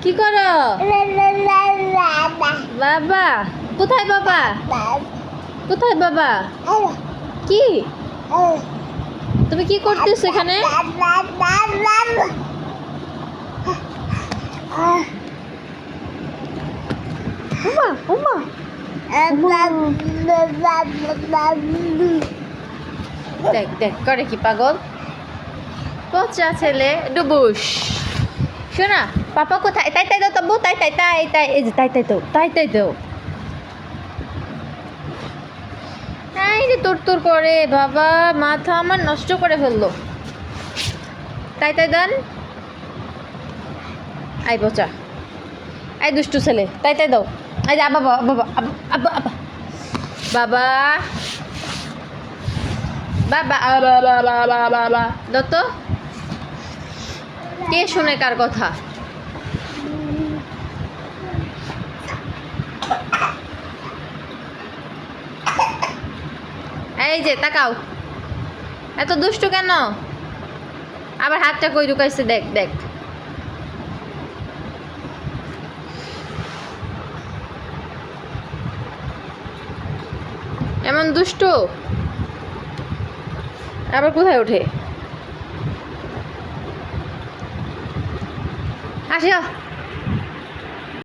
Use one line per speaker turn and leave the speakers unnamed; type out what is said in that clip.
কি করো? বাবা কোথায়? বাবা কোথায়? বাবা কি তুমি কি করতেছ এখানে? উমা উমা দেখ দেখ করে কি পাগল পচা ছেলে ডুবুস। শোনা পাপা কোথায়? তাই তাই দাও তব্বু, তাই তাই তাই তাই, এই যে তাই তাই দাও, তাই তাই দাও। এই যে তোর তোর করে বাবা, মাথা আমার নষ্ট করে ফেললো। তাই তাই দেন। আই পচা, আই দুষ্টু ছেলে, তাই তাই দাও। এই যে বাবা বাবা আব্বা আব্বা বাবা বাবা বাবা দাও তো। কে শুনে কার কথা? এই যে তাকাও, এত দুষ্টু কেন? আবার হাতটা কই ঢুকাইছে দেখ দেখ। এমন দুষ্টু আবার কোথায় ওঠে? আসো।